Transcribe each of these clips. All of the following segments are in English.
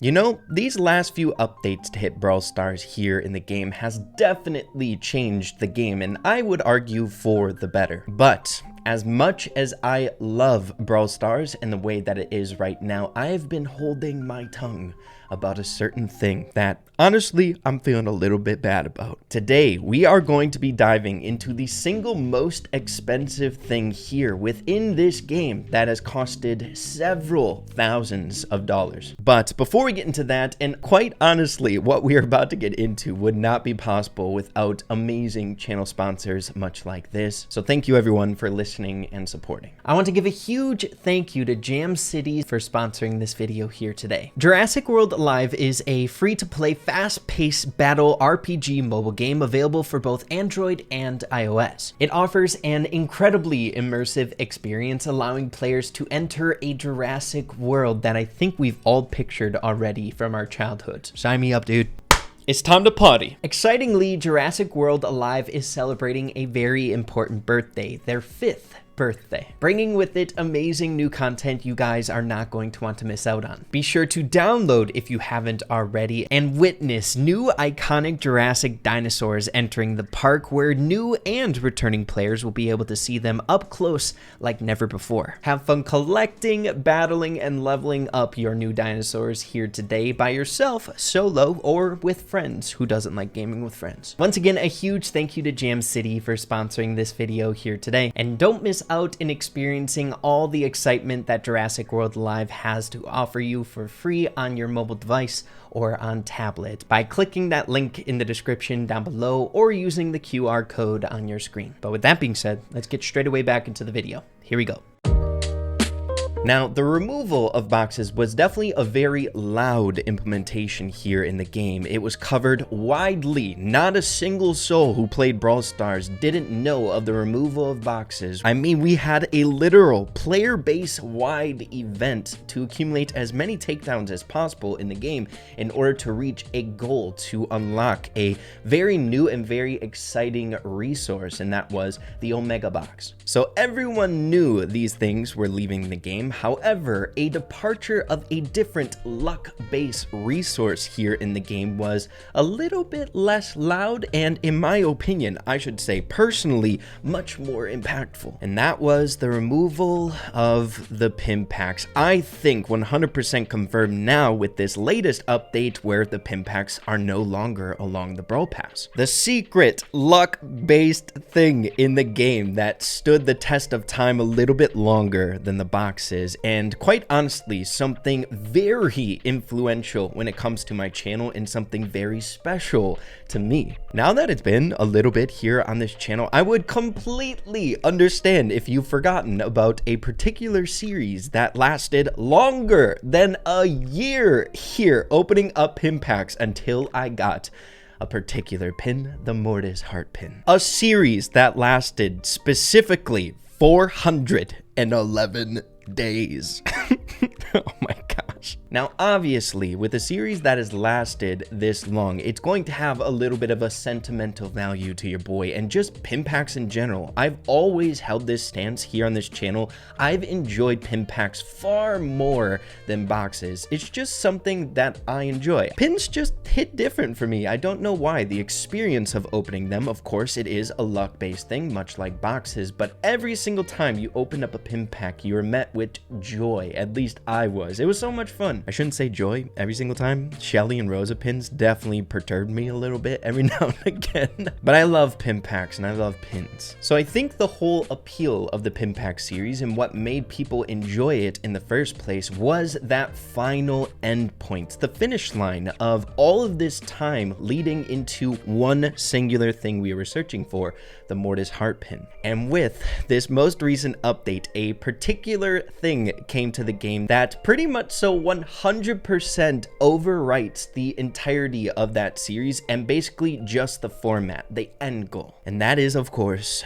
You know, these last few updates to hit Brawl Stars here in the game has definitely changed the game, and I would argue for the better. But as much as I love Brawl Stars and the way that it is right now, I have been holding my tongue about a certain thing that, honestly, I'm feeling a little bit bad about. Today, we are going to be diving into the single most expensive thing here within this game that has costed several thousands of dollars. But before we get into that, and quite honestly, what we are about to get into would not be possible without amazing channel sponsors much like this. So thank you everyone for listening and supporting. I want to give a huge thank you to Jam City for sponsoring this video here today. Jurassic World Alive is a free-to-play, fast-paced battle RPG mobile game available for both Android and iOS. It offers an incredibly immersive experience, allowing players to enter a Jurassic World that I think we've all pictured already from our childhood. Sign me up, dude. It's time to party. Excitingly, Jurassic World Alive is celebrating a very important birthday, their 5th birthday, bringing with it amazing new content you guys are not going to want to miss out on. Be sure to download if you haven't already and witness new iconic Jurassic dinosaurs entering the park, where new and returning players will be able to see them up close like never before. Have fun collecting, battling, and leveling up your new dinosaurs here today by yourself, solo, or with friends. Who doesn't like gaming with friends? Once again, a huge thank you to Jam City for sponsoring this video here today, and don't miss out in experiencing all the excitement that Jurassic World Alive has to offer you for free on your mobile device or on tablet by clicking that link in the description down below or using the QR code on your screen. But with that being said, let's get straight away back into the video. Here we go. Now, the removal of boxes was definitely a very loud implementation here in the game. It was covered widely. Not a single soul who played Brawl Stars didn't know of the removal of boxes. I mean, we had a literal player base wide event to accumulate as many takedowns as possible in the game in order to reach a goal to unlock a very new and very exciting resource, and that was the Omega Box. So everyone knew these things were leaving the game. However, a departure of a different luck-based resource here in the game was a little bit less loud and, in my opinion, I should say personally, much more impactful. And that was the removal of the pin packs. I think 100% confirmed now with this latest update where the pin packs are no longer along the Brawl Pass. The secret luck-based thing in the game that stood the test of time a little bit longer than the boxes, and quite honestly, something very influential when it comes to my channel and something very special to me. Now that it's been a little bit here on this channel, I would completely understand if you've forgotten about a particular series that lasted longer than a year here, opening up pin packs until I got a particular pin, the Mortis Heart pin. A series that lasted specifically 411 days. Oh my gosh. Now, obviously, with a series that has lasted this long, it's going to have a little bit of a sentimental value to your boy, and just pin packs in general. I've always held this stance here on this channel. I've enjoyed pin packs far more than boxes. It's just something that I enjoy. Pins just hit different for me. I don't know why. The experience of opening them, of course, it is a luck-based thing, much like boxes, but every single time you open up a pin pack, you are met with joy. At least I was. It was so much fun. I shouldn't say joy every single time. Shelly and Rosa pins definitely perturbed me a little bit every now and again. But I love pin packs and I love pins. So I think the whole appeal of the pin pack series and what made people enjoy it in the first place was that final end point, the finish line of all of this time leading into one singular thing we were searching for, the Mortis Heart pin. And with this most recent update, a particular thing came to the game that pretty much so 100% overwrites the entirety of that series and basically just the format, the end goal. And that is, of course,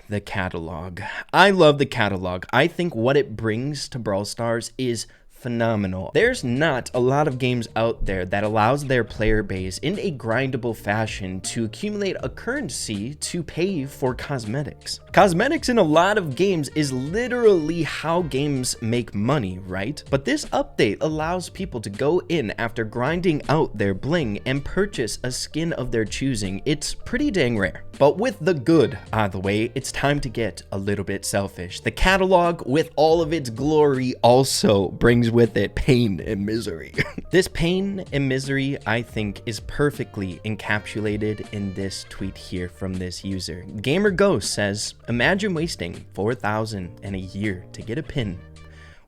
the catalog. I love the catalog. I think what it brings to Brawl Stars is phenomenal. There's not a lot of games out there that allows their player base in a grindable fashion to accumulate a currency to pay for cosmetics. Cosmetics in a lot of games is literally how games make money, right? But this update allows people to go in after grinding out their bling and purchase a skin of their choosing. It's pretty dang rare. But with the good out of the way, it's time to get a little bit selfish. The catalog, with all of its glory, also brings with it pain and misery. This pain and misery, I think, is perfectly encapsulated in this tweet here from this user. Gamer Ghost says, imagine wasting $4,000 in a year to get a pin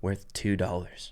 worth $2.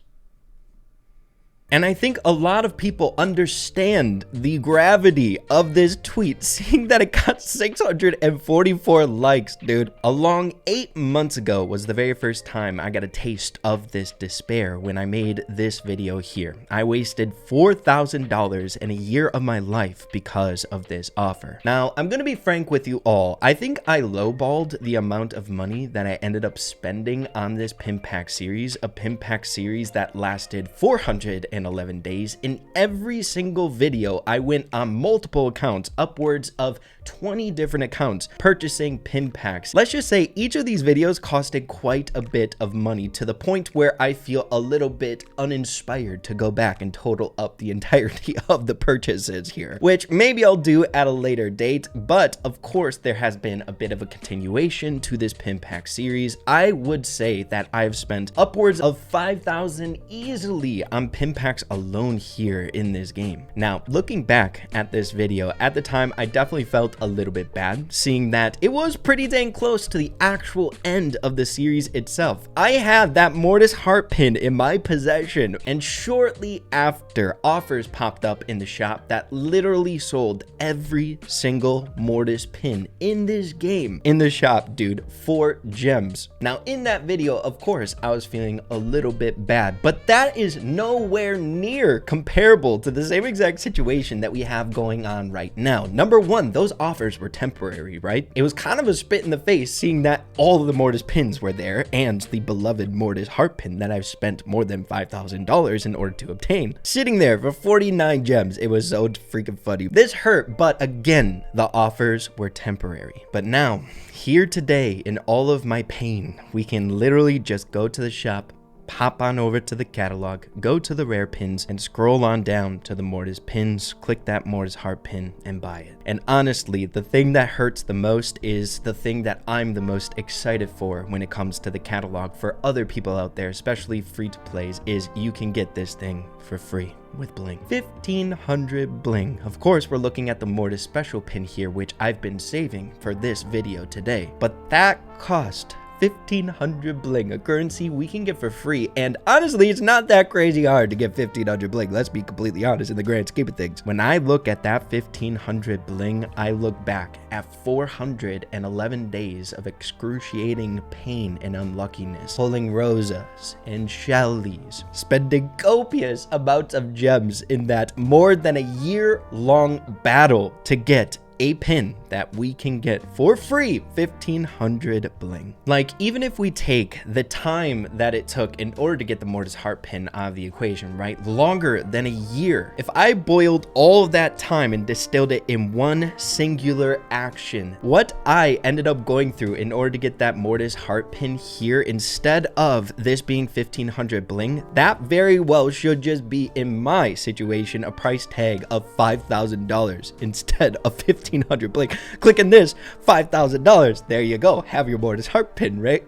And I think a lot of people understand the gravity of this tweet, seeing that it got 644 likes, dude. Along 8 months ago was the very first time I got a taste of this despair when I made this video here. I wasted $4,000 in a year of my life because of this offer. Now, I'm gonna be frank with you all. I think I lowballed the amount of money that I ended up spending on this pin pack series, a pin pack series that lasted 411 days. In every single video, I went on multiple accounts, upwards of 20 different accounts, purchasing pin packs. Let's just say each of these videos costed quite a bit of money, to the point where I feel a little bit uninspired to go back and total up the entirety of the purchases here, which maybe I'll do at a later date. But of course, there has been a bit of a continuation to this pin pack series. I would say that I've spent upwards of 5,000 easily on pin packs alone here in this game. Now, looking back at this video, at the time, I definitely felt a little bit bad, seeing that it was pretty dang close to the actual end of the series itself. I had that Mortis heart pin in my possession, and shortly after, offers popped up in the shop that literally sold every single Mortis pin in this game in the shop, dude, for gems. Now, in that video, of course, I was feeling a little bit bad, but that is nowhere near comparable to the same exact situation that we have going on right now. Number one, those offers were temporary, right? It was kind of a spit in the face seeing that all of the Mortis pins were there, and the beloved Mortis heart pin that I've spent more than $5,000 in order to obtain, sitting there for 49 gems. It was so freaking funny. This hurt, but again, the offers were temporary. But now, here today, in all of my pain, we can literally just go to the shop, hop on over to the catalog, go to the rare pins, and scroll on down to the Mortis pins, click that Mortis heart pin, and buy it. And honestly, the thing that hurts the most is the thing that I'm the most excited for when it comes to the catalog for other people out there, especially free-to-plays, is you can get this thing for free with bling. 1,500 bling. Of course, we're looking at the Mortis special pin here, which I've been saving for this video today, but that cost 1,500 bling, a currency we can get for free. And honestly, it's not that crazy hard to get 1,500 bling. Let's be completely honest in the grand scheme of things. When I look at that 1,500 bling, I look back at 411 days of excruciating pain and unluckiness, pulling rosas and shellies, spending copious amounts of gems in that more than a year-long battle to get a pin that we can get for free, 1,500 bling. Like, even if we take the time that it took in order to get the Mortis heart pin out of the equation, right, longer than a year, if I boiled all of that time and distilled it in one singular action, what I ended up going through in order to get that Mortis heart pin here, instead of this being 1,500 bling, that very well should just be, in my situation, a price tag of $5,000 instead of 1,500 bling. Clicking this, $5,000. There you go. Have your Mortis heart pin, right?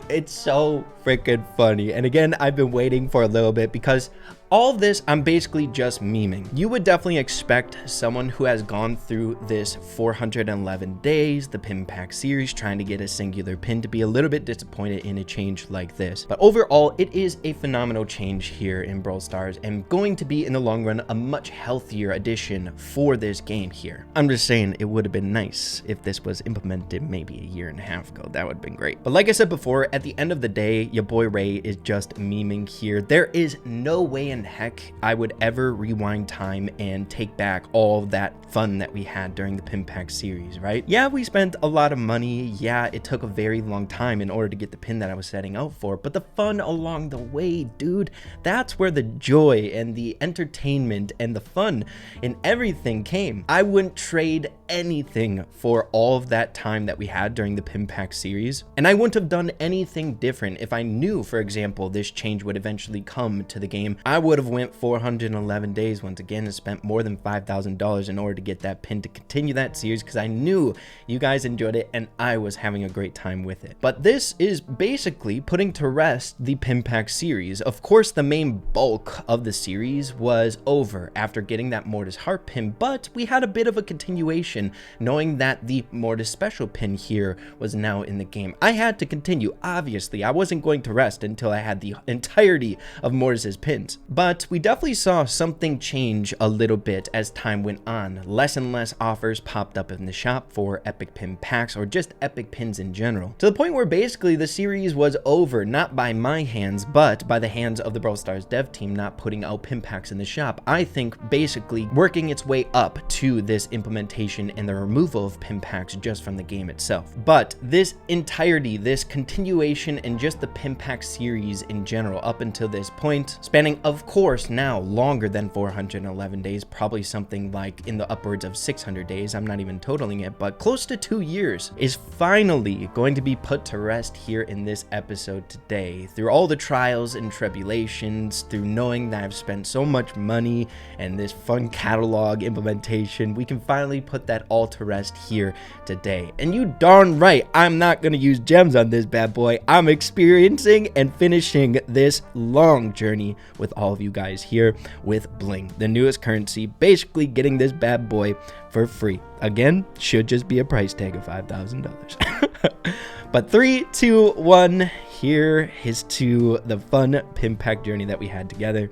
It's so freaking funny. And again, I've been waiting for a little bit because all of this, I'm basically just memeing. You would definitely expect someone who has gone through this 411 days, the pin pack series, trying to get a singular pin, to be a little bit disappointed in a change like this. But overall, it is a phenomenal change here in Brawl Stars, and going to be, in the long run, a much healthier addition for this game here. I'm just saying, it would have been nice if this was implemented maybe a year and a half ago. That would have been great. But like I said before, at the end of the day, your boy Ray is just memeing here. There is no way in in heck I would ever rewind time and take back all that fun that we had during the pin pack series, right? Yeah, we spent a lot of money. Yeah, it took a very long time in order to get the pin that I was setting out for, but the fun along the way, dude, that's where the joy and the entertainment and the fun and everything came. I wouldn't trade anything for all of that time that we had during the pin pack series, and I wouldn't have done anything different if I knew, for example, this change would eventually come to the game. I would have went 411 days once again and spent more than $5,000 in order to get that pin to continue that series, because I knew you guys enjoyed it and I was having a great time with it. But this is basically putting to rest the pin pack series. Of course, the main bulk of the series was over after getting that Mortis heart pin, but we had a bit of a continuation knowing that the Mortis special pin here was now in the game. I had to continue. Obviously, I wasn't going to rest until I had the entirety of Mortis's pins, but we definitely saw something change a little bit as time went on. Less and less offers popped up in the shop for epic pin packs or just epic pins in general, to the point where basically the series was over, not by my hands, but by the hands of the Brawl Stars dev team not putting out pin packs in the shop. I think basically working its way up to this implementation and the removal of pin packs just from the game itself. But this entirety, this continuation, and just the pin pack series in general up until this point, spanning of course now longer than 411 days, probably something like in the upwards of 600 days, I'm not even totaling it, but close to 2 years, is finally going to be put to rest here in this episode today. Through all the trials and tribulations, through knowing that I've spent so much money and this fun catalog implementation, we can finally put that all to rest here today. And you darn right, I'm not going to use gems on this bad boy. I'm experiencing and finishing this long journey with all of you guys here with Bling, the newest currency, basically getting this bad boy for free. Again, should just be a price tag of $5,000. But 3, 2, 1, here is to the fun pin pack journey that we had together.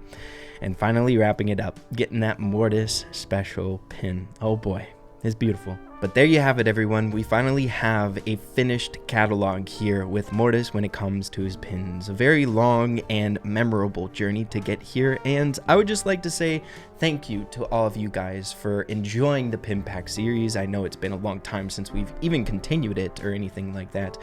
And finally wrapping it up, getting that Mortis special pin. Oh boy, it's beautiful. But there you have it, everyone. We finally have a finished catalog here with Mortis when it comes to his pins. A very long and memorable journey to get here, and I would just like to say thank you to all of you guys for enjoying the pin pack series. I know it's been a long time since we've even continued it or anything like that,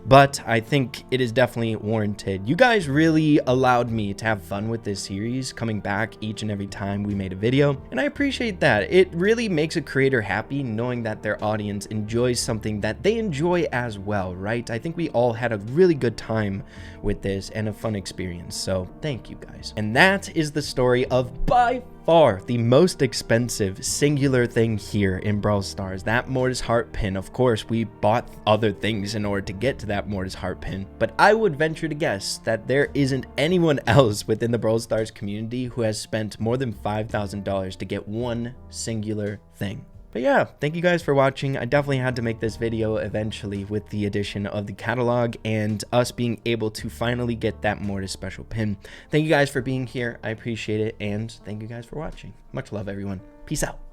but I think it is definitely warranted. You guys really allowed me to have fun with this series, coming back each and every time we made a video, and I appreciate that. It really makes a creator happy knowing that their audience enjoys something that they enjoy as well, right? I think we all had a really good time with this and a fun experience, so thank you guys. And that is the story of by far the most expensive singular thing here in Brawl Stars, that Mortis heart pin. Of course, we bought other things in order to get to that Mortis heart pin, but I would venture to guess that there isn't anyone else within the Brawl Stars community who has spent more than $5,000 to get one singular thing. But yeah, thank you guys for watching. I definitely had to make this video eventually with the addition of the catalog and us being able to finally get that Mortis special pin. Thank you guys for being here. I appreciate it, and thank you guys for watching. Much love, everyone. Peace out.